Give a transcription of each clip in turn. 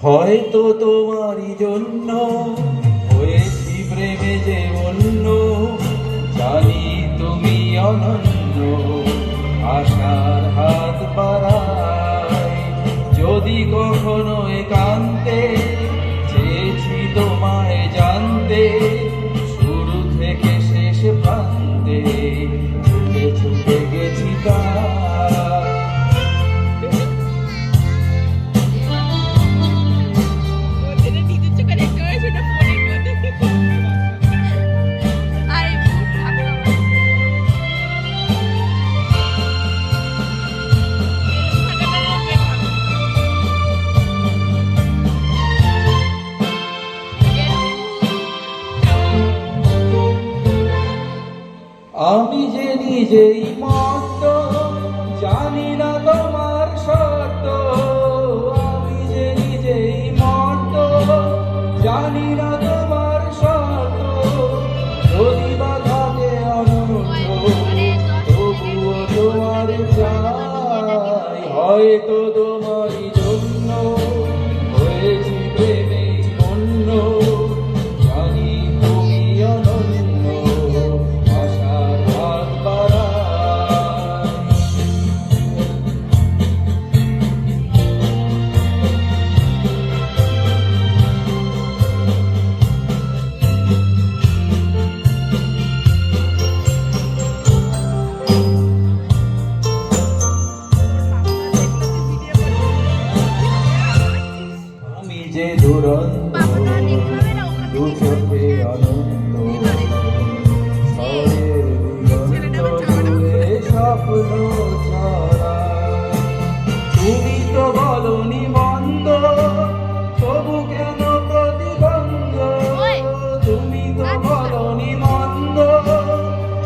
হয়তো তোমারই জন্য হয়েছি প্রেমে যে অন্য, জানি তুমি অনন্য, আশার হাত বাড়ায়। যদি কখনো একান্তে চেয়েছি তোমায় জানতে, শুরু থেকে শেষ প্রান্তে ছুটে ছুটে গেছি তার। আমি যে নিজেই মত্ত, জানি না তোমার সত্য। আমি যে নিজেই মত্ত, জানি না তোমার সত্য। যদি বা থাকে অনন্ত, তবুও তোমার চাই। হয়তো তোমারই জন্য হয়েছি প্রেমে অন্য, জানি তুমি অনন্য, আশার হাত বাড়ায়। আমি যে দুরন্ত, দু চোখে অনন্ত, শহরের দিগন্ত জুড়ে স্বপ্ন ছড়ায়। তুমি তো বলনি মন্দ, তবু কেন প্রতিবন্ধ? তুমি তো বলনি মন্দ,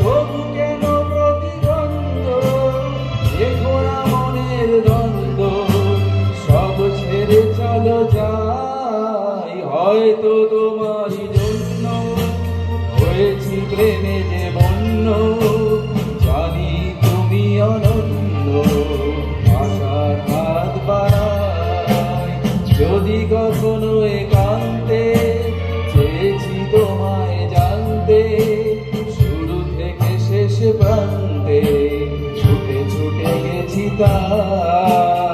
তবু কেন প্রতিবন্ধ? দেখো না মনের দ্বন্দ্ব, সব ছেড়ে চলো যাই। হয়তো তোমারই জন্য হয়েছি প্রেমে যে বন্য, জানি তুমি অনন্য, আশার হাত বাড়ায়। যদি কখনো একান্তে চেয়েছি তোমায় জানতে, শুরু থেকে শেষ প্রান্তে ছুটে ছুটে গেছি তার।